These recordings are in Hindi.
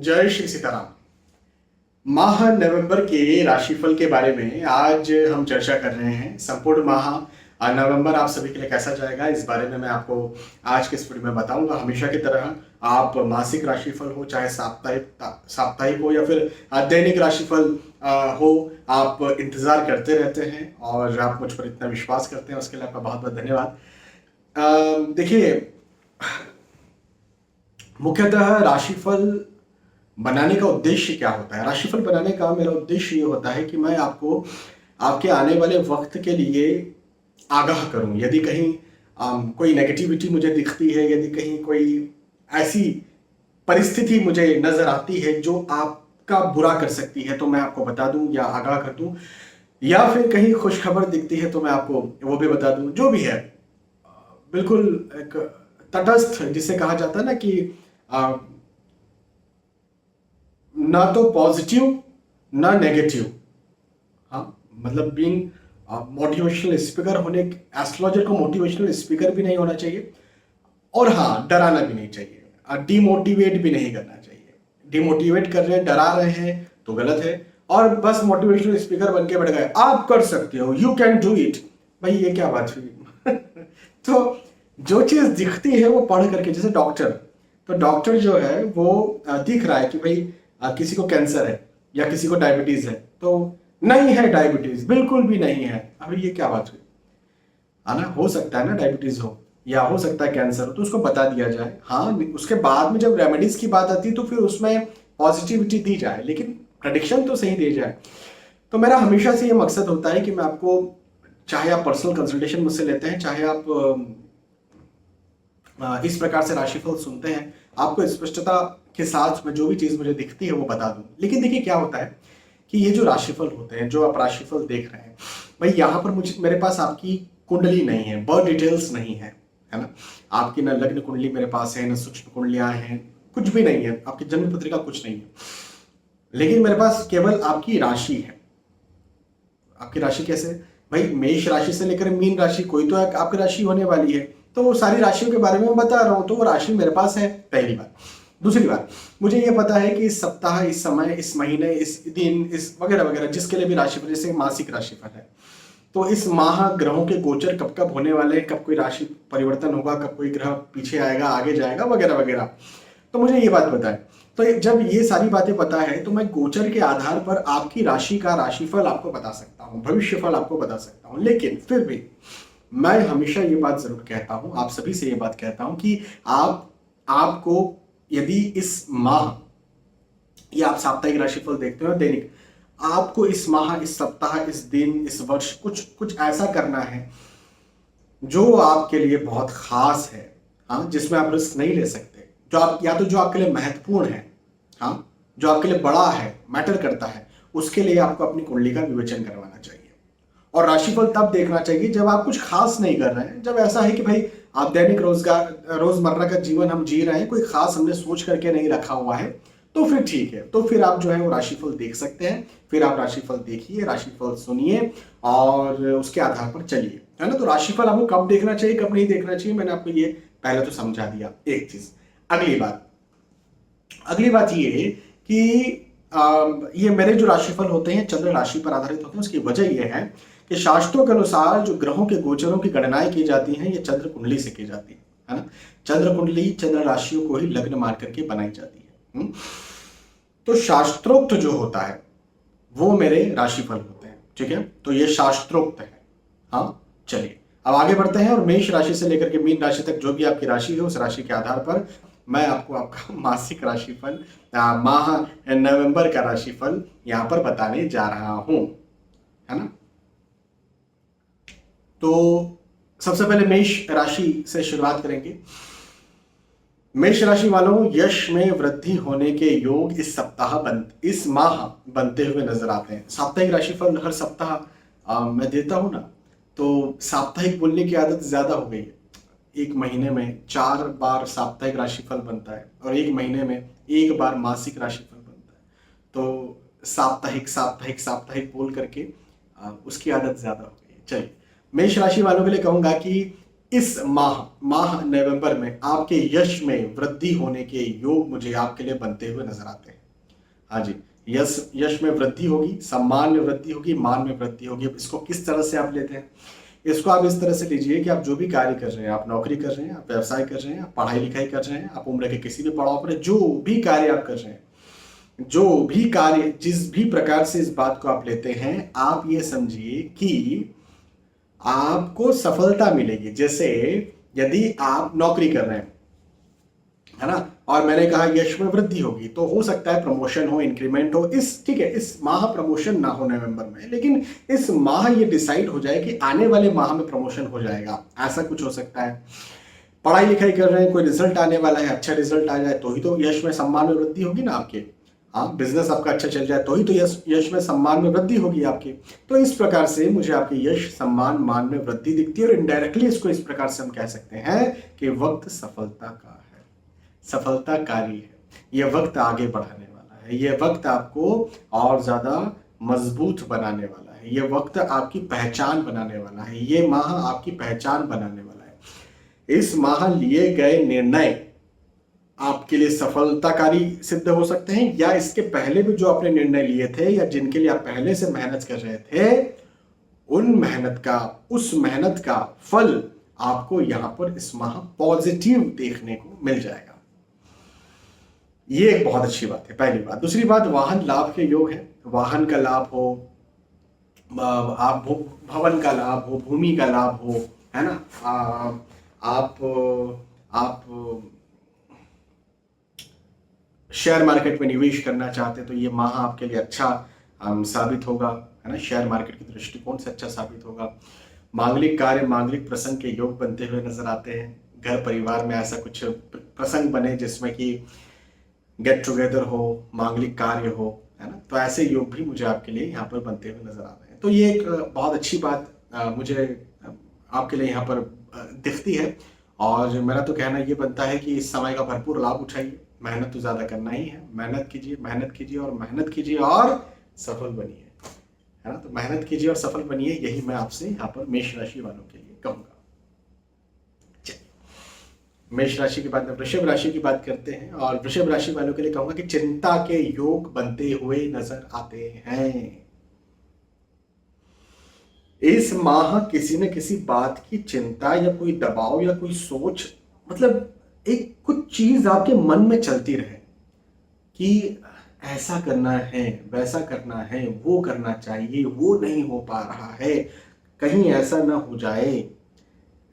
जय श्री सीताराम। माह नवंबर के राशिफल के बारे में आज हम चर्चा कर रहे हैं। संपूर्ण माह नवंबर आप सभी के लिए कैसा जाएगा, इस बारे में मैं आपको आज के इस वीडियो में बताऊंगा। हमेशा की तरह आप मासिक राशिफल हो, चाहे साप्ताहिक हो या फिर दैनिक राशिफल हो, आप इंतजार करते रहते हैं और आप मुझ पर इतना विश्वास करते हैं, उसके लिए आपका बहुत बहुत धन्यवाद। देखिए, मुख्यतः राशिफल बनाने का उद्देश्य क्या होता है? राशिफल बनाने का मेरा उद्देश्य ये होता है कि मैं आपको आपके आने वाले वक्त के लिए आगाह करूं। यदि कहीं कोई नेगेटिविटी मुझे दिखती है, यदि कहीं कोई ऐसी परिस्थिति मुझे नजर आती है जो आपका बुरा कर सकती है, तो मैं आपको बता दूं या आगाह कर दूं। या फिर कहीं खुशखबर दिखती है तो मैं आपको वो भी बता दूं। जो भी है, बिल्कुल एक तटस्थ, जिसे कहा जाता है ना कि ना तो पॉजिटिव ना नेगेटिव। हाँ, मतलब बीइंग मोटिवेशनल स्पीकर होने, एस्ट्रोलॉजर को मोटिवेशनल स्पीकर भी नहीं होना चाहिए और हाँ, डराना भी नहीं चाहिए, डिमोटिवेट भी नहीं करना चाहिए। डिमोटिवेट कर रहे हैं, डरा रहे हैं तो गलत है, और बस मोटिवेशनल स्पीकर बन के बैठ गए, आप कर सकते हो, यू कैन डू इट। भाई ये क्या बात हुई? तो जो चीज दिखती है वो पढ़ करके, जैसे डॉक्टर, तो डॉक्टर जो है वो दिख रहा है कि भाई किसी को कैंसर है या किसी को डायबिटीज है, तो नहीं है डायबिटीज, बिल्कुल भी नहीं है। अभी ये क्या बात हुई? ना हो सकता है ना डायबिटीज हो या हो सकता है कैंसर हो, तो उसको बता दिया जाए। हाँ, उसके बाद में जब रेमेडीज की बात आती है तो फिर उसमें पॉजिटिविटी दी जाए, लेकिन प्रेडिक्शन तो सही दी जाए। तो मेरा हमेशा से ये मकसद होता है कि मैं आपको, चाहे आप पर्सनल कंसल्टेशन मुझसे लेते हैं, चाहे आप इस प्रकार से राशिफल सुनते हैं, आपको स्पष्टता के साथ में जो भी चीज मुझे दिखती है वो बता दूं। लेकिन देखिए क्या होता है कि ये जो राशिफल होते हैं, जो आप राशिफल देख रहे हैं, भाई यहाँ पर मेरे पास आपकी कुंडली नहीं है, बर्थ डिटेल्स नहीं है ना। आपकी ना लग्न कुंडली मेरे पास है, ना सूक्ष्म कुंडलियां हैं, कुछ भी नहीं है, आपकी जन्म पत्रिका कुछ नहीं है। लेकिन मेरे पास केवल आपकी राशि है। आपकी राशि कैसे? भाई मेष राशि से लेकर मीन राशि, कोई तो आपकी राशि होने वाली है, तो वो सारी राशियों के बारे में मैं बता रहा हूं, तो वो राशि मेरे पास है, पहली बात। दूसरी बात, मुझे ये पता है कि इस सप्ताह, इस समय, इस महीने, इस दिन, इस वगैरह वगैरह, जिसके लिए भी राशिफल, जैसे मासिक राशिफल है, तो इस माह ग्रहों के गोचर कब कब होने वाले हैं, कब कोई राशि परिवर्तन होगा, कब कोई ग्रह पीछे आएगा, आगे जाएगा, वगैरह वगैरह, तो मुझे ये बात पता है। तो जब ये सारी बातें पता है तो मैं गोचर के आधार पर आपकी राशि का राशिफल आपको बता सकता हूँ, भविष्यफल आपको बता सकता हूँ। लेकिन फिर भी मैं हमेशा ये बात जरूर कहता हूँ, आप सभी से ये बात कहता हूँ कि आपको यदि इस माह, या आप साप्ताहिक राशिफल देखते हो दैनिक, आपको इस माह, इस सप्ताह, इस दिन, इस वर्ष कुछ कुछ ऐसा करना है जो आपके लिए बहुत खास है। हाँ, जिसमें आप रिस्क नहीं ले सकते, जो आप, या तो जो आपके लिए महत्वपूर्ण है, हाँ, जो आपके लिए बड़ा है, मैटर करता है, उसके लिए आपको अपनी कुंडली का विवेचन करवाना चाहिए। और राशिफल तब देखना चाहिए जब आप कुछ खास नहीं कर रहे हैं, जब ऐसा है कि भाई आप दैनिक रोजमर्रा का जीवन हम जी रहे हैं, कोई खास हमने सोच करके नहीं रखा हुआ है, तो फिर ठीक है, तो फिर आप जो है वो राशिफल देख सकते हैं। फिर आप राशिफल देखिए, राशिफल सुनिए और उसके आधार पर चलिए, है ना। तो राशिफल आपको कब देखना चाहिए, कब नहीं देखना चाहिए, मैंने आपको ये पहले तो समझा दिया, एक चीज। अगली बात ये कि ये मेरे जो राशिफल होते हैं चंद्र राशि पर आधारित होते हैं। उसकी वजह यह है कि शास्त्रों के अनुसार जो ग्रहों के गोचरों की गणनाएं की जाती हैं, ये चंद्र कुंडली से की जाती है ना। चंद्र कुंडली चंद्र राशियों को ही लग्न मान करके बनाई जाती है। तो शास्त्रोक्त जो होता है वो मेरे राशिफल होते हैं, ठीक है। तो ये शास्त्रोक्त है। हाँ, चलिए अब आगे बढ़ते हैं, और मेष राशि से लेकर के मीन राशि तक जो भी आपकी राशि है, उस राशि के आधार पर मैं आपको आपका मासिक राशिफल, माह नवंबर का राशिफल यहां पर बताने जा रहा हूं, है ना। तो सबसे पहले मेष राशि से शुरुआत करेंगे। मेष राशि वालों, यश में वृद्धि होने के योग इस माह बनते हुए नजर आते हैं। साप्ताहिक राशिफल हर सप्ताह मैं देता हूं ना, तो साप्ताहिक बोलने की आदत ज्यादा हो गई है। एक महीने में 4 बार साप्ताहिक राशिफल बनता है और एक महीने में 1 बार मासिक राशिफल बनता है। तो साप्ताहिक साप्ताहिक साप्ताहिक बोल करके उसकी आदत ज्यादा हो गई है। चलिए, मेष राशि वालों के लिए कहूंगा कि इस माह नवंबर में आपके यश में वृद्धि होने के योग मुझे आपके लिए बनते हुए नजर आते हैं। हाँ जी, यश यश में वृद्धि होगी, सम्मान में वृद्धि होगी, मान में वृद्धि होगी। अब इसको किस तरह से आप लेते हैं? इसको आप इस तरह से लीजिए कि आप जो भी कार्य कर रहे हैं, आप नौकरी कर रहे हैं, आप व्यवसाय कर रहे हैं, आप पढ़ाई लिखाई कर रहे हैं, आप उम्र के किसी भी पड़ाव पर जो भी कार्य आप कर रहे हैं, जो भी कार्य जिस भी प्रकार से इस बात को आप लेते हैं, आप ये समझिए कि आपको सफलता मिलेगी। जैसे यदि आप नौकरी कर रहे हैं, है ना, और मैंने कहा यश में वृद्धि होगी, तो हो सकता है प्रमोशन हो, इंक्रीमेंट हो। ठीक है, इस माह प्रमोशन ना हो नवंबर में, लेकिन इस माह ये डिसाइड हो जाए कि आने वाले माह में प्रमोशन हो जाएगा, ऐसा कुछ हो सकता है। पढ़ाई लिखाई कर रहे हैं, कोई रिजल्ट आने वाला है, अच्छा रिजल्ट आ जाए तो ही तो यश में सम्मान में वृद्धि होगी ना आपके। हाँ, बिजनेस आपका अच्छा चल जाए तो ही तो यश में सम्मान में वृद्धि होगी आपकी। तो इस प्रकार से मुझे आपके यश, सम्मान, मान में वृद्धि दिखती है, और इनडायरेक्टली इसको इस प्रकार से हम कह सकते हैं कि वक्त सफलता का है, सफलताकारी है। यह वक्त आगे बढ़ाने वाला है, यह वक्त आपको और ज्यादा मजबूत बनाने वाला है, यह वक्त आपकी पहचान बनाने वाला है, ये माह आपकी पहचान बनाने वाला है। इस माह लिए गए निर्णय आपके लिए सफलताकारी सिद्ध हो सकते हैं, या इसके पहले भी जो आपने निर्णय लिए थे या जिनके लिए आप पहले से मेहनत कर रहे थे, उस मेहनत का फल आपको यहां पर इस माह पॉजिटिव देखने को मिल जाएगा। ये एक बहुत अच्छी बात है, पहली बात। दूसरी बात, वाहन लाभ के योग है। वाहन का लाभ हो, आप भवन का लाभ हो, भूमि का लाभ हो, है ना, आप शेयर मार्केट में निवेश करना चाहते हैं तो ये माह आपके लिए अच्छा साबित होगा, है ना, शेयर मार्केट की दृष्टिकोण से अच्छा साबित होगा। मांगलिक कार्य, मांगलिक प्रसंग के योग बनते हुए नजर आते हैं। घर परिवार में ऐसा कुछ प्रसंग बने जिसमें कि गेट टुगेदर हो, मांगलिक कार्य हो, है ना, तो ऐसे योग भी मुझे आपके लिए यहाँ पर बनते हुए नजर आ रहे हैं। तो ये एक बहुत अच्छी बात मुझे आपके लिए यहाँ पर दिखती है, और मेरा तो कहना ये बनता है कि इस समय का भरपूर लाभ उठाइए। मेहनत तो ज्यादा करना ही है, मेहनत कीजिए, मेहनत कीजिए और मेहनत कीजिए और सफल बनिए, है ना। तो मेहनत कीजिए और सफल बनिए, यही मैं आपसे यहाँ पर मेष राशि वालों के लिए कहूंगा। मेष राशि के बाद में वृषभ राशि की बात करते हैं, और वृषभ राशि वालों के लिए कहूंगा कि चिंता के योग बनते हुए नजर आते हैं। इस माह किसी न किसी बात की चिंता या कोई दबाव या कोई सोच, मतलब एक कुछ चीज आपके मन में चलती रहे कि ऐसा करना है, वैसा करना है, वो करना चाहिए, वो नहीं हो पा रहा है, कहीं ऐसा ना हो जाए,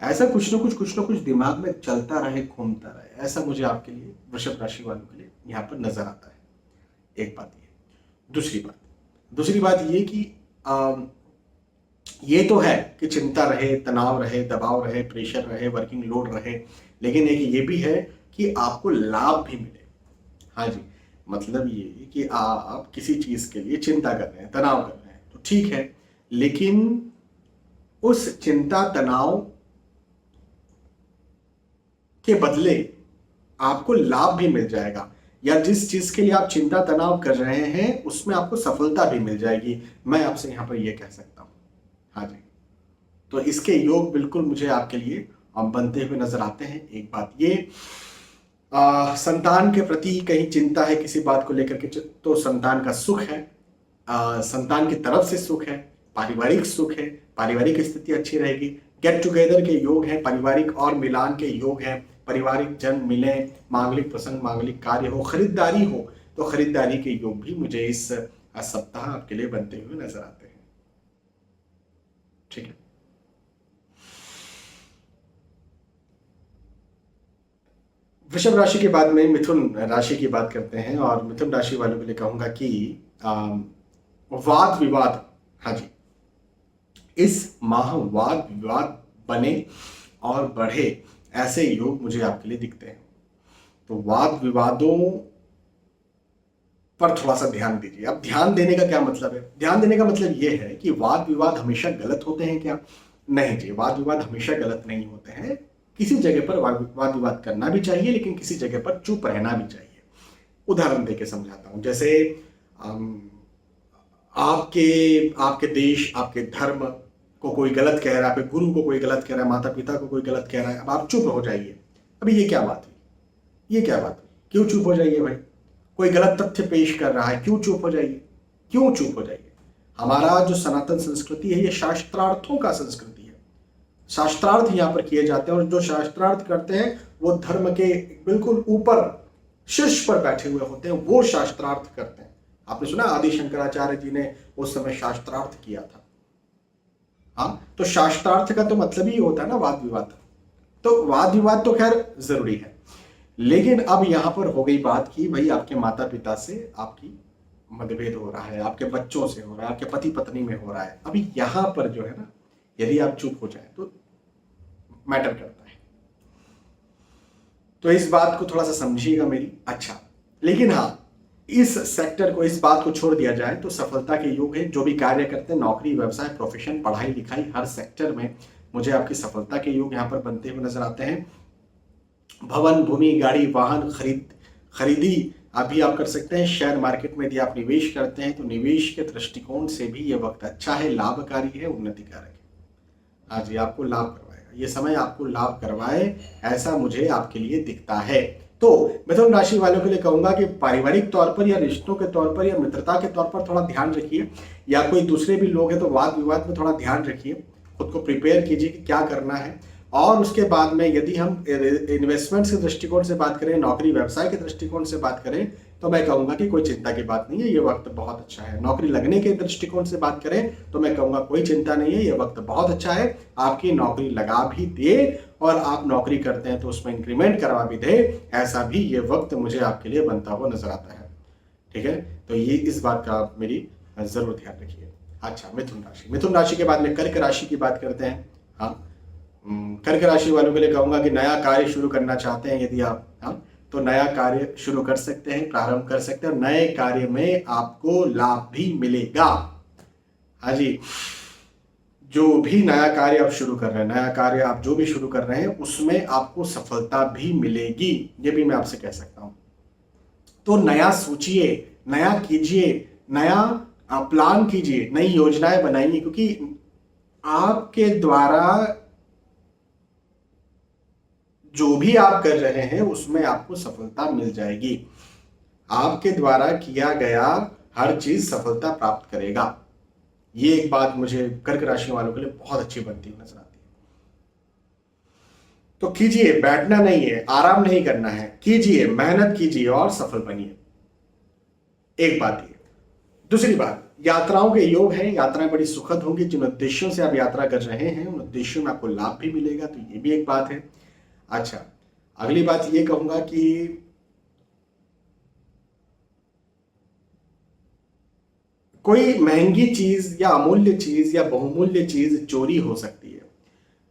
ऐसा कुछ ना कुछ दिमाग में चलता रहे, घूमता रहे। ऐसा मुझे आपके लिए, वृषभ राशि वालों के लिए यहाँ पर नजर आता है। एक बात ये। दूसरी बात ये कि ये तो है कि चिंता रहे, तनाव रहे, दबाव रहे, प्रेशर रहे, वर्किंग लोड रहे, लेकिन एक ये भी है कि आपको लाभ भी मिले। हाँ जी, मतलब ये कि आप किसी चीज के लिए चिंता कर रहे हैं, तनाव कर रहे हैं, तो ठीक है, लेकिन उस चिंता तनाव के बदले आपको लाभ भी मिल जाएगा, या जिस चीज के लिए आप चिंता तनाव कर रहे हैं उसमें आपको सफलता भी मिल जाएगी। मैं आपसे यहां पर यह कह सकता हूं। हाँ जी, तो इसके योग बिल्कुल मुझे आपके लिए बनते हुए नजर आते हैं। एक बात ये, संतान के प्रति कहीं चिंता है किसी बात को लेकर के, तो संतान का सुख है, संतान की तरफ से सुख है, पारिवारिक सुख है, पारिवारिक स्थिति अच्छी रहेगी। गेट टुगेदर के योग हैं, पारिवारिक और मिलान के योग हैं, पारिवारिक जन मिले, मांगलिक प्रसंग, मांगलिक कार्य हो, खरीदारी हो, तो खरीदारी के योग भी मुझे इस सप्ताह आपके लिए बनते हुए नजर आते हैं। ठीक है, वृषभ राशि के बाद में मिथुन राशि की बात करते हैं, और मिथुन राशि वालों के लिए कहूंगा कि वाद विवाद, हाँ जी, इस माह वाद विवाद बने और बढ़े, ऐसे योग मुझे आपके लिए दिखते हैं। तो वाद विवादों पर थोड़ा सा ध्यान दीजिए। अब ध्यान देने का क्या मतलब है? ध्यान देने का मतलब यह है कि वाद विवाद हमेशा गलत होते हैं क्या? नहीं जी, वाद विवाद हमेशा गलत नहीं होते हैं। किसी जगह पर वाद विवाद करना भी चाहिए, लेकिन किसी जगह पर चुप रहना भी चाहिए। उदाहरण देके समझाता हूं। जैसे आपके देश, आपके धर्म, को कोई गलत कह रहा है, आपके गुरु को कोई गलत कह रहा है, माता पिता को कोई गलत कह रहा है, अब आप चुप हो जाइए। अभी ये क्या बात हुई, ये क्या बात हुई, क्यों चुप हो जाइए भाई? कोई गलत तथ्य पेश कर रहा है, क्यों चुप हो जाइए, क्यों चुप हो जाइए? हमारा जो सनातन संस्कृति है ये शास्त्रार्थों का संस्कृति है। शास्त्रार्थ यहाँ पर किए जाते हैं, और जो शास्त्रार्थ करते हैं वो धर्म के बिल्कुल ऊपर शीर्ष पर बैठे हुए होते हैं, वो शास्त्रार्थ करते हैं। आपने सुना आदि शंकराचार्य जी ने उस समय शास्त्रार्थ किया था। हाँ, तो शास्त्रार्थ का तो मतलब ही होता है ना वाद विवाद। तो वाद विवाद तो खैर जरूरी है, लेकिन अब यहां पर हो गई बात कि भाई आपके माता पिता से आपकी मतभेद हो रहा है, आपके बच्चों से हो रहा है, आपके पति पत्नी में हो रहा है। अभी यहां पर जो है ना, यदि आप चुप हो जाए तो मैटर करता है। तो इस बात को थोड़ा सा समझिएगा मेरी। अच्छा, लेकिन हाँ, इस सेक्टर को, इस बात को छोड़ दिया जाए तो सफलता के योग है। जो भी कार्य करते हैं, नौकरी, व्यवसाय, प्रोफेशन, पढ़ाई लिखाई, हर सेक्टर में मुझे आपकी सफलता के योग यहाँ पर बनते हुए नजर आते हैं। भवन, भूमि, गाड़ी, वाहन खरीदी अभी आप कर सकते हैं। शेयर मार्केट में यदि आप निवेश करते हैं तो निवेश के दृष्टिकोण से भी ये वक्त अच्छा है, लाभकारी है, उन्नतिकारक है। हाँ जी, आपको लाभ करवाएगा, ये समय आपको लाभ करवाए, ऐसा मुझे आपके लिए दिखता है। तो मिथुन राशि वालों के लिए कहूंगा कि पारिवारिक तौर पर या रिश्तों के तौर पर या मित्रता के तौर पर थोड़ा ध्यान रखिए, या कोई दूसरे भी लोग हैं तो वाद विवाद में थोड़ा ध्यान रखिए, खुद को प्रिपेयर कीजिए कि क्या करना है। और उसके बाद में यदि हम इन्वेस्टमेंट्स के दृष्टिकोण से बात करें, नौकरी व्यवसाय के दृष्टिकोण से बात करें, तो मैं कहूंगा कि कोई चिंता की बात नहीं है, ये वक्त बहुत अच्छा है। नौकरी लगने के दृष्टिकोण से बात करें तो मैं कहूंगा कोई चिंता नहीं है, ये वक्त बहुत अच्छा है। आपकी नौकरी लगा भी दे और आप नौकरी करते हैं तो उसमें इंक्रीमेंट करवा भी दे, ऐसा भी ये वक्त मुझे आपके लिए बनता हुआ नजर आता है। ठीक है, तो ये इस बात का मेरी जरूर ध्यान रखिए। अच्छा, मिथुन राशि के बाद में कर्क राशि की बात करते हैं। हाँ, कर्क राशि वालों के लिए कहूंगा कि नया कार्य शुरू करना चाहते हैं यदि आप, हाँ, तो नया कार्य शुरू कर सकते हैं, प्रारंभ कर सकते हैं, और नए कार्य में आपको लाभ भी मिलेगा। हाँ जी, जो भी नया कार्य आप शुरू कर रहे हैं, नया कार्य आप जो भी शुरू कर रहे हैं उसमें आपको सफलता भी मिलेगी, ये भी मैं आपसे कह सकता हूं। तो नया सोचिए, नया कीजिए, नया प्लान कीजिए, नई योजनाएं बनाइए, क्योंकि आपके द्वारा जो भी आप कर रहे हैं उसमें आपको सफलता मिल जाएगी। आपके द्वारा किया गया हर चीज सफलता प्राप्त करेगा। ये एक बात मुझे कर्क राशि वालों के लिए बहुत अच्छी बनती हुई नजर आती है। तो कीजिए, बैठना नहीं है, आराम नहीं करना है, कीजिए, मेहनत कीजिए और सफल बनिए। एक बात ये। दूसरी बात, यात्राओं के योग हैं, यात्राएं बड़ी सुखद होंगी। जिन उद्देश्यों से आप यात्रा कर रहे हैं उन उद्देश्यों में आपको लाभ भी मिलेगा, तो ये भी एक बात है। अच्छा, अगली बात ये कहूंगा कि कोई महंगी चीज या अमूल्य चीज या बहुमूल्य चीज चोरी हो सकती है।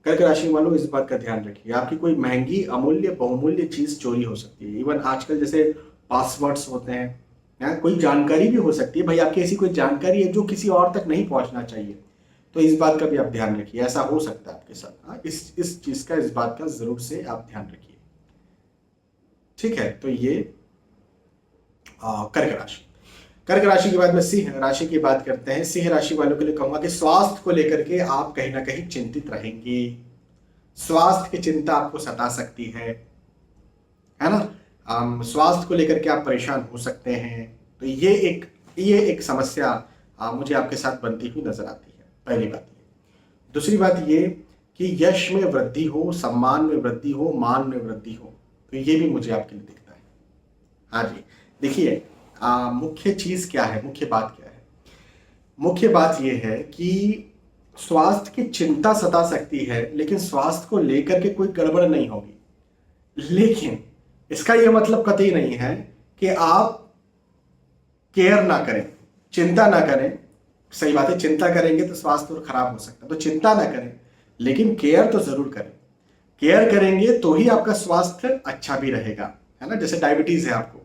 कर्क राशि वालों इस बात का ध्यान रखिए, आपकी कोई महंगी, अमूल्य, बहुमूल्य चीज चोरी हो सकती है। इवन आजकल जैसे पासवर्ड्स होते हैं, कोई जानकारी भी हो सकती है। भाई आपकी ऐसी कोई जानकारी है जो किसी और तक नहीं पहुंचना चाहिए, तो इस बात का भी आप ध्यान रखिए, ऐसा हो सकता है आपके साथ। हाँ, इस चीज का, इस बात का जरूर से आप ध्यान रखिए। ठीक है, तो ये कर्क राशि। कर्क राशि के बाद में सिंह राशि की बात करते हैं। सिंह राशि वालों के लिए कहूंगा कि स्वास्थ्य को लेकर के आप कहीं ना कहीं चिंतित रहेंगे। स्वास्थ्य की चिंता आपको सता सकती है ना। स्वास्थ्य को लेकर के आप परेशान हो सकते हैं। तो ये एक समस्या मुझे आपके साथ बनती हुई नजर आती है, पहली बात ये। दूसरी बात ये कि यश में वृद्धि हो, सम्मान में वृद्धि हो, मान में वृद्धि हो, तो ये भी मुझे आपके लिए दिखता है। हाँ जी, देखिए, मुख्य चीज क्या है, मुख्य बात क्या है? मुख्य बात यह है कि स्वास्थ्य की चिंता सता सकती है, लेकिन स्वास्थ्य को लेकर के कोई गड़बड़ नहीं होगी। लेकिन इसका यह मतलब कतई नहीं है कि आप केयर ना करें, चिंता ना करें। सही बात है, चिंता करेंगे तो स्वास्थ्य और खराब हो सकता है, तो चिंता ना करें, लेकिन केयर तो जरूर करें। केयर करेंगे तो ही आपका स्वास्थ्य अच्छा भी रहेगा, है ना। जैसे डायबिटीज है आपको,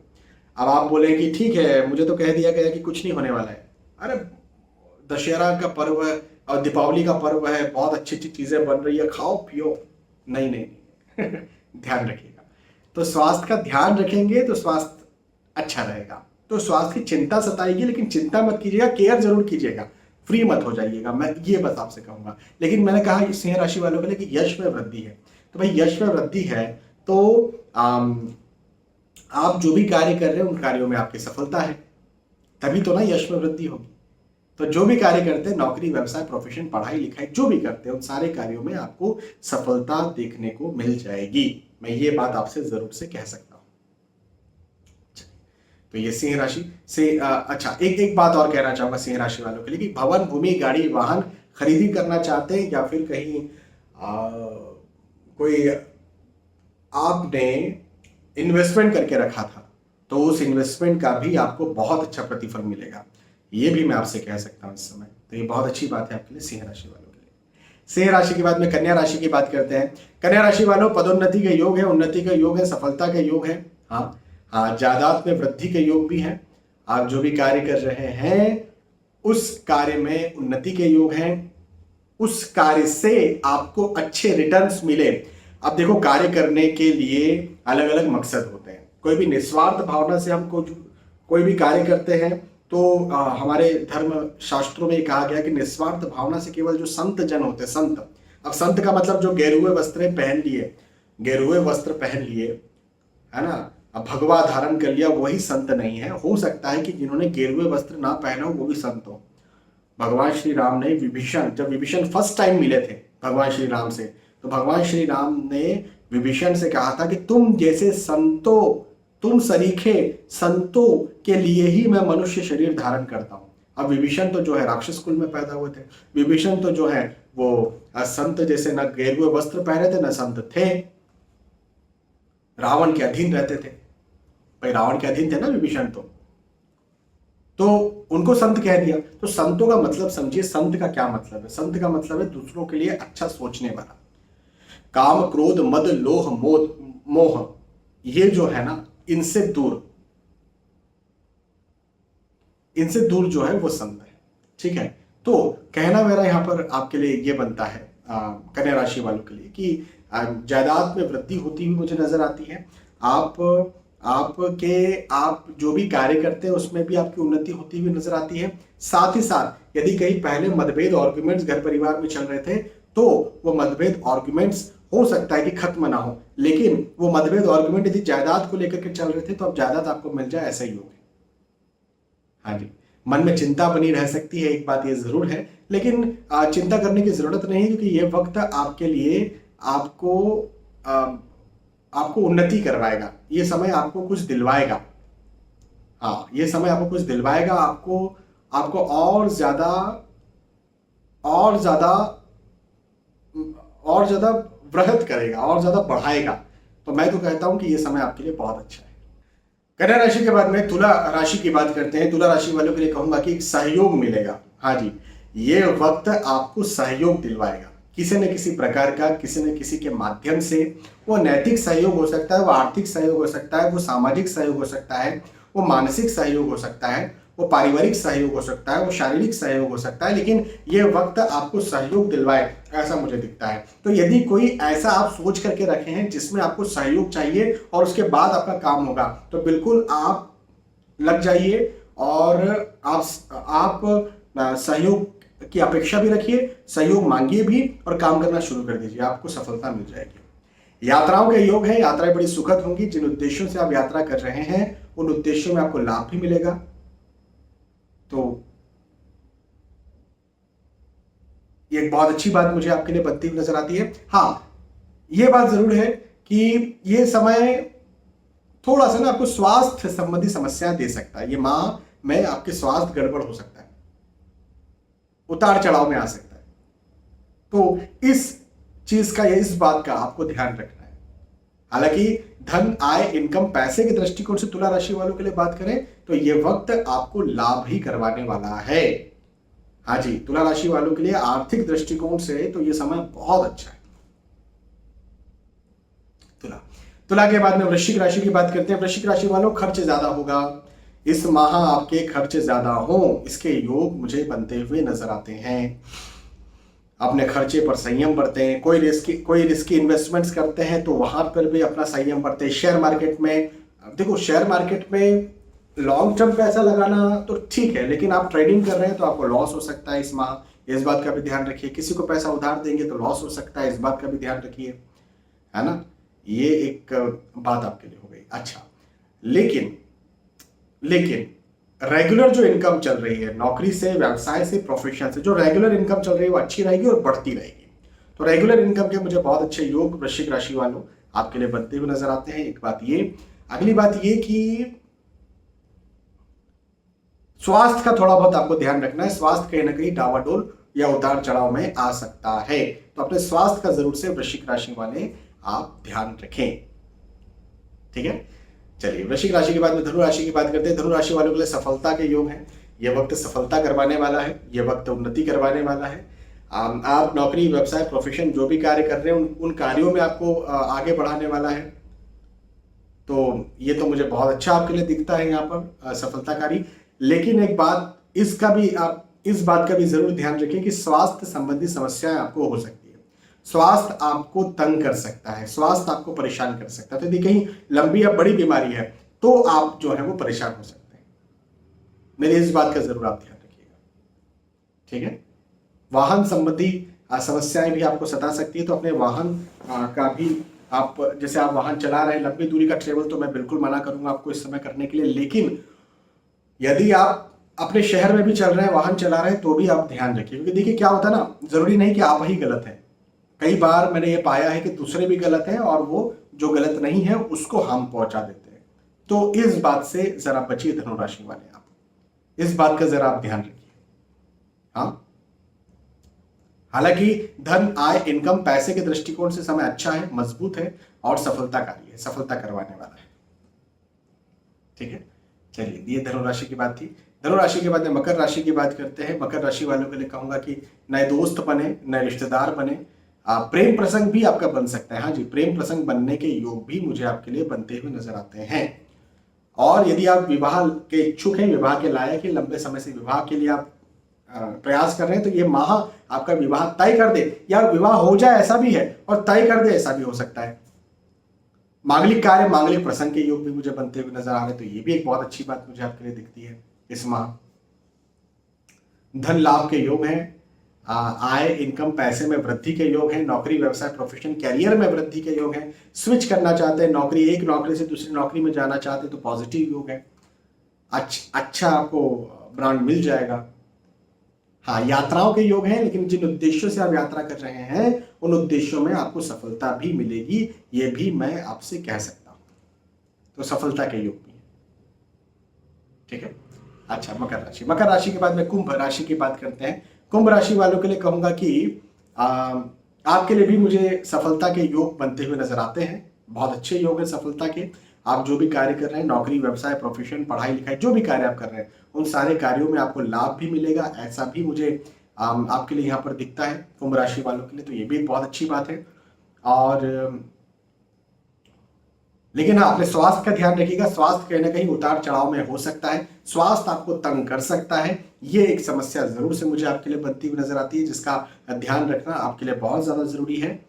अब आप बोलें कि ठीक है, मुझे तो कह दिया गया कि कुछ नहीं होने वाला है। अरे, दशहरा का पर्व है और दीपावली का पर्व है, बहुत अच्छी अच्छी चीजें बन रही है, खाओ पियो। नहीं नहीं, नहीं। ध्यान रखिएगा। तो स्वास्थ्य का ध्यान रखेंगे तो स्वास्थ्य अच्छा रहेगा। तो स्वास्थ्य की चिंता सताएगी, लेकिन चिंता मत कीजिएगा, केयर जरूर कीजिएगा। फ्री मत हो जाइएगा, मैं ये बस आपसे कहूंगा। लेकिन मैंने कहा सिंह राशि वालों के लिए कि यश में वृद्धि है, तो भाई यश में वृद्धि है तो आप जो भी कार्य कर रहे हैं उन कार्यों में आपकी सफलता है, तभी तो ना यश में वृद्धि होगी। तो जो भी कार्य करते हैं, नौकरी, व्यवसाय, प्रोफेशन, पढ़ाई लिखाई, जो भी करते हैं उन सारे कार्यों में आपको सफलता देखने को मिल जाएगी। मैं ये बात आपसे जरूर से कह सकता हूं। तो ये सिंह राशि से अच्छा, एक बात और कहना चाहूंगा सिंह राशि वालों के लिए कि भवन, भूमि, गाड़ी, वाहन खरीदी करना चाहते हैं या फिर कहीं कोई आपने इन्वेस्टमेंट करके रखा था, तो उस इन्वेस्टमेंट का भी आपको बहुत अच्छा प्रतिफल मिलेगा, ये भी मैं आपसे कह सकता हूं इस समय। तो ये बहुत अच्छी बात है आपके लिए सिंह राशि वालों के लिए। सिंह राशि के बाद में कन्या राशि की बात करते हैं। कन्या राशि वालों, पदोन्नति का योग है, उन्नति का योग है, सफलता का योग है, हाँ हाँ, जायदाद में वृद्धि के योग भी है। आप जो भी कार्य कर रहे हैं उस कार्य में उन्नति के योग हैं, उस कार्य से आपको अच्छे रिटर्न्स मिले। अब देखो, कार्य करने के लिए अलग अलग मकसद होते हैं। कोई भी निस्वार्थ भावना से हम कोई भी कार्य करते हैं तो हमारे धर्म शास्त्रों में कहा गया कि निस्वार्थ भावना से केवल जो संत जन होते हैं, संत, अब संत का मतलब जो गेरुए वस्त्र पहन लिए, गेरुए वस्त्र पहन लिए, है ना, अब भगवा धारण कर लिया, वही संत नहीं है। हो सकता है कि जिन्होंने गेरुए वस्त्र ना पहना हो वो भी संत हो। भगवान श्री राम ने जब विभीषण फर्स्ट टाइम मिले थे भगवान श्री राम से, तो भगवान श्री राम ने विभीषण से कहा था कि तुम जैसे संतों, तुम सरीखे संतों के लिए ही मैं मनुष्य शरीर धारण करता हूं। अब विभीषण तो जो है राक्षस कुल में पैदा हुए थे, विभीषण तो जो है वो संत जैसे न गेरुए वस्त्र पहने थे न संत थे, रावण के अधीन रहते थे। भाई रावण के अधीन थे ना विभीषण, तो उनको संत कह दिया। तो संतों का मतलब समझिए, संत का क्या मतलब है? संत का मतलब है दूसरों के लिए अच्छा सोचने वाला। काम, क्रोध, मद, लोह, मोह, ये जो है ना, इनसे दूर जो है वो संत है। ठीक है, तो कहना मेरा यहां पर आपके लिए ये बनता है कन्या राशि वालों के लिए कि जायदाद में वृद्धि होती हुई मुझे नजर आती है। आप जो भी कार्य करते हैं उसमें भी आपकी उन्नति होती हुई नजर आती है। साथ ही साथ यदि कहीं पहले मतभेद आर्ग्यूमेंट्स घर परिवार में चल रहे थे तो वो मतभेद आर्ग्यूमेंट्स हो सकता है कि खत्म ना हो, लेकिन वो मतभेद आर्ग्यूमेंट यदि जायदाद को लेकर के चल रहे थे तो अब जायदाद आपको मिल जाए, ऐसा ही योग है। हाँ जी, मन में चिंता बनी रह सकती है, एक बात ये जरूर है, लेकिन चिंता करने की जरूरत नहीं है, क्योंकि ये वक्त आपके लिए आपको उन्नति करवाएगा। ये समय आपको कुछ दिलवाएगा। हाँ, ये समय आपको कुछ दिलवाएगा, आपको और ज्यादा वृहत करेगा, और ज्यादा बढ़ाएगा। तो मैं तो कहता हूं कि ये समय आपके लिए बहुत अच्छा है। कन्या राशि के बाद में तुला राशि की बात करते हैं। तुला राशि वालों के लिए कहूंगा कि सहयोग मिलेगा। हाँ जी, ये वक्त आपको सहयोग दिलवाएगा किसी न किसी प्रकार का, किसी न किसी के माध्यम से। वो नैतिक सहयोग हो सकता है, वो आर्थिक सहयोग हो सकता है, वो सामाजिक सहयोग हो सकता है, वो मानसिक सहयोग हो सकता है, वो पारिवारिक सहयोग हो सकता है, वो शारीरिक सहयोग हो सकता है, लेकिन ये वक्त आपको सहयोग दिलवाए ऐसा मुझे दिखता है। तो यदि कोई ऐसा आप सोच करके रखे हैं जिसमें आपको सहयोग चाहिए और उसके बाद आपका काम होगा, तो बिल्कुल आप लग जाइए और आप सहयोग की अपेक्षा भी रखिए, सहयोग मांगिए भी और काम करना शुरू कर दीजिए, आपको सफलता मिल जाएगी। यात्राओं के योग है, यात्राएं बड़ी सुखद होंगी। जिन उद्देश्यों से आप यात्रा कर रहे हैं उन उद्देश्यों में आपको लाभ भी मिलेगा। तो ये एक बहुत अच्छी बात मुझे आपके लिए बनती हुई नजर आती है। हाँ, ये बात जरूर है कि ये समय थोड़ा सा ना आपको स्वास्थ्य संबंधी समस्याएं दे सकता है। ये माह में आपके स्वास्थ्य गड़बड़ हो सकता है, उतार चढ़ाव में आ सकता है। तो इस चीज का या इस बात का आपको ध्यान रखना है। हालांकि धन, आय, इनकम, पैसे के दृष्टिकोण से तुला राशि वालों के लिए बात करें तो यह वक्त आपको लाभ ही करवाने वाला है। हाँ जी, तुला राशि वालों के लिए आर्थिक दृष्टिकोण से तो यह समय बहुत अच्छा है। तुला के बाद में वृश्चिक राशि की बात करते हैं। वृश्चिक राशि वालों, खर्च ज्यादा होगा इस माह, आपके खर्च ज्यादा हो इसके योग मुझे बनते हुए नजर आते हैं। अपने खर्चे पर संयम बरतें। कोई रिस्की इन्वेस्टमेंट्स करते हैं तो वहां पर भी अपना संयम बरतें। शेयर मार्केट में देखो, शेयर मार्केट में लॉन्ग टर्म पैसा लगाना तो ठीक है, लेकिन आप ट्रेडिंग कर रहे हैं तो आपको लॉस हो सकता है इस माह, इस बात का भी ध्यान रखिए। किसी को पैसा उधार देंगे तो लॉस हो सकता है, इस बात का भी ध्यान रखिए, है ना। ये एक बात आपके लिए हो गई। अच्छा, लेकिन लेकिन रेगुलर जो इनकम चल रही है, नौकरी से, व्यवसाय से, प्रोफेशन से जो रेगुलर इनकम चल रही है वो अच्छी रहेगी और बढ़ती रहेगी। तो रेगुलर इनकम के मुझे बहुत अच्छे योग वृश्चिक राशि वालों आपके लिए बनते हुए नजर आते हैं। एक बात ये, अगली बात ये कि स्वास्थ्य का थोड़ा बहुत आपको ध्यान रखना है। स्वास्थ्य कहीं ना कहीं डावाडोल या उतार चढ़ाव में आ सकता है, तो अपने स्वास्थ्य का जरूर से वृश्चिक राशि वाले आप ध्यान रखें, ठीक है। चलिए, वृश्चिक राशि के बाद में धनु राशि की बात करते हैं। धनु राशि वालों के लिए सफलता के योग हैं। यह वक्त सफलता करवाने वाला है, यह वक्त उन्नति करवाने वाला है। आप नौकरी, व्यवसाय, प्रोफेशन जो भी कार्य कर रहे हैं उन कार्यों में आपको आगे बढ़ाने वाला है। तो ये तो मुझे बहुत अच्छा आपके लिए दिखता है यहाँ पर सफलताकारी। लेकिन एक बात, इसका भी आप इस बात का भी जरूर ध्यान रखें कि स्वास्थ्य संबंधी समस्याएं आपको हो सकती है। स्वास्थ्य आपको तंग कर सकता है, स्वास्थ्य आपको परेशान कर सकता है। तो यदि कहीं लंबी या बड़ी बीमारी है तो आप जो है वो परेशान हो सकते हैं। मेरी इस बात का जरूर आप ध्यान रखिएगा, ठीक है। वाहन संबंधी समस्याएं भी आपको सता सकती है, तो अपने वाहन का भी आप, जैसे आप वाहन चला रहे हैं, लंबी दूरी का ट्रेवल तो मैं बिल्कुल मना करूंगा आपको इस समय करने के लिए। लेकिन यदि आप अपने शहर में भी चल रहे हैं, वाहन चला रहे हैं, तो भी आप ध्यान रखिए। क्योंकि देखिए क्या होता है ना, जरूरी नहीं कि आप ही गलत हैं। कई बार मैंने ये पाया है कि दूसरे भी गलत हैं और वो जो गलत नहीं है उसको हम पहुंचा देते हैं। तो इस बात से जरा बचिए धनु राशि वाले, आप इस बात का जरा आप ध्यान रखिए। हाँ, हालांकि धन, आय, इनकम, पैसे के दृष्टिकोण से समय अच्छा है, मजबूत है और सफलताकारी है, सफलता करवाने वाला है, ठीक है। चलिए, ये धनु राशि की बात थी। धनु राशि के बाद में मकर राशि की बात करते हैं। मकर राशि वालों के लिए कहूंगा कि नए दोस्त बने, नए रिश्तेदार बने, प्रेम प्रसंग भी आपका बन सकता है। हाँ जी, प्रेम प्रसंग बनने के योग भी मुझे आपके लिए बनते हुए नजर आते हैं। और यदि आप विवाह के इच्छुक हैं, विवाह के लायक हैं, लंबे समय से विवाह के लिए आप प्रयास कर रहे हैं, तो ये माह आपका विवाह तय कर दे या विवाह हो जाए ऐसा भी है, और तय कर दे ऐसा भी हो सकता है। मांगलिक कार्य, मांगलिक प्रसंग के योग भी मुझे बनते हुए नजर आ रहे हैं, तो ये भी एक बहुत अच्छी बात मुझे आपके लिए दिखती है इस माह। धन लाभ के योग हैं, आय, इनकम, पैसे में वृद्धि के योग हैं, नौकरी, व्यवसाय, प्रोफेशन, कैरियर में वृद्धि के योग हैं। स्विच करना चाहते हैं, नौकरी, एक नौकरी से दूसरी नौकरी में जाना चाहते हैं, तो पॉजिटिव योग है। अच्छा आपको ब्रांड मिल जाएगा। हाँ, यात्राओं के योग हैं, लेकिन जिन उद्देश्यों से आप यात्रा कर रहे हैं उन उद्देश्यों में आपको सफलता भी मिलेगी, ये भी मैं आपसे कह सकता हूं। तो सफलता के योग भी है, ठीक है। अच्छा, मकर राशि। मकर राशि के बाद में कुंभ राशि की बात करते हैं। कुंभ राशि वालों के लिए कहूंगा कि आपके लिए भी मुझे सफलता के योग बनते हुए नजर आते हैं। बहुत अच्छे योग है सफलता के। आप जो भी कार्य कर रहे हैं, नौकरी, व्यवसाय, प्रोफेशन, पढ़ाई लिखाई, जो भी कार्य आप कर रहे हैं, उन सारे कार्यों में आपको लाभ भी मिलेगा, ऐसा भी मुझे आपके लिए यहाँ पर दिखता है कुंभ राशि वालों के लिए। तो ये भी बहुत अच्छी बात है। और लेकिन हाँ, अपने स्वास्थ्य का ध्यान रखिएगा। स्वास्थ्य कहीं ना कहीं उतार चढ़ाव में हो सकता है, स्वास्थ्य आपको तंग कर सकता है। ये एक समस्या जरूर से मुझे आपके लिए बनती हुई नजर आती है, जिसका ध्यान रखना आपके लिए बहुत ज्यादा जरूरी है।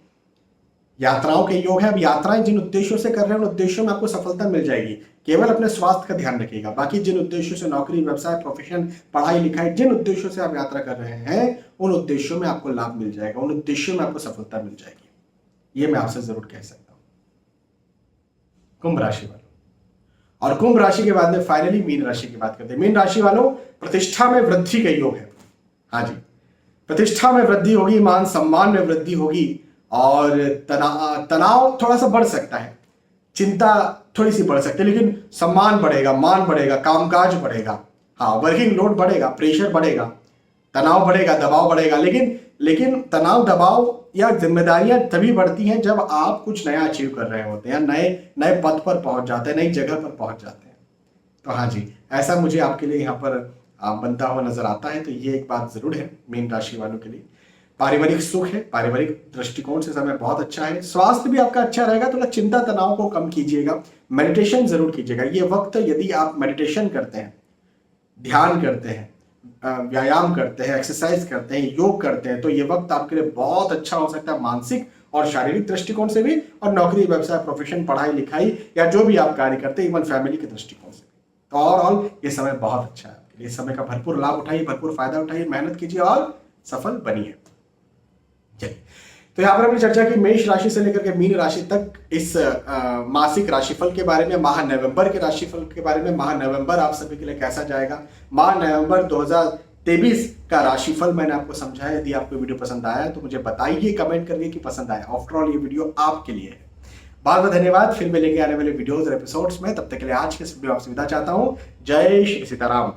यात्राओं के योग है। अब यात्राएं जिन उद्देश्यों से कर रहे हैं उन उद्देश्यों में आपको सफलता मिल जाएगी, केवल अपने स्वास्थ्य का ध्यान रखिएगा। बाकी जिन उद्देश्यों से, नौकरी, व्यवसाय, प्रोफेशन, पढ़ाई लिखाई, जिन उद्देश्यों से आप यात्रा कर रहे हैं उन उद्देश्यों में आपको लाभ मिल जाएगा, उन उद्देश्यों में आपको सफलता मिल जाएगी। ये मैं आपसे जरूर कह सकता हूं। कुंभ राशि वालों, और कुंभ राशि के बाद में फाइनली मीन राशि की बात करते हैं। मीन राशि वालों, प्रतिष्ठा में वृद्धि का योग है। हाँ जी, प्रतिष्ठा में वृद्धि होगी, मान सम्मान में वृद्धि होगी, और तनाव थोड़ा सा बढ़ सकता है, चिंता थोड़ी सी बढ़ सकती है, लेकिन सम्मान बढ़ेगा, मान बढ़ेगा, कामकाज बढ़ेगा। हाँ, वर्किंग लोड बढ़ेगा, प्रेशर बढ़ेगा, तनाव बढ़ेगा, दबाव बढ़ेगा। लेकिन तनाव, दबाव या जिम्मेदारियां तभी बढ़ती हैं जब आप कुछ नया अचीव कर रहे होते हैं, नए पद पर पहुंच जाते हैं, नई जगह पर पहुंच जाते हैं। तो हाँ जी, ऐसा मुझे आपके लिए यहाँ पर बनता हुआ नजर आता है। तो ये एक बात जरूर है मीन राशि वालों के लिए। पारिवारिक सुख है, पारिवारिक दृष्टिकोण से समय बहुत अच्छा है। स्वास्थ्य भी आपका अच्छा रहेगा, तो चिंता तनाव को कम कीजिएगा, मेडिटेशन जरूर कीजिएगा। ये वक्त यदि आप मेडिटेशन करते हैं, ध्यान करते हैं, व्यायाम करते हैं, एक्सरसाइज करते हैं, योग करते हैं, तो ये वक्त आपके लिए बहुत अच्छा हो सकता है, मानसिक और शारीरिक दृष्टिकोण से भी, और नौकरी, व्यवसाय, प्रोफेशन, पढ़ाई लिखाई या जो भी आप कार्य करते हैं, इवन फैमिली के दृष्टिकोण से। तो ओवरऑल ये समय बहुत अच्छा है आपके लिए। इस समय का भरपूर लाभ उठाइए, भरपूर फायदा उठाइए, मेहनत कीजिए और सफल बनिए। चलिए, तो यहाँ पर हमने चर्चा की मेष राशि से लेकर के मीन राशि तक इस मासिक राशिफल के बारे में, माह नवंबर के राशिफल के बारे में। माह नवंबर आप सभी के लिए कैसा जाएगा, माह नवंबर 2023 का राशिफल मैंने आपको समझाया। यदि आपको वीडियो पसंद आया तो मुझे बताइए कमेंट करके कि पसंद आया। आफ्टर ऑल ये वीडियो आपके लिए है। बहुत बहुत धन्यवाद। फिर मिलेंगे आने वाले वीडियोस और एपिसोड्स में। तब तक के लिए आज के इस वीडियो आपसे विदा चाहता हूं। जय श्री सीताराम।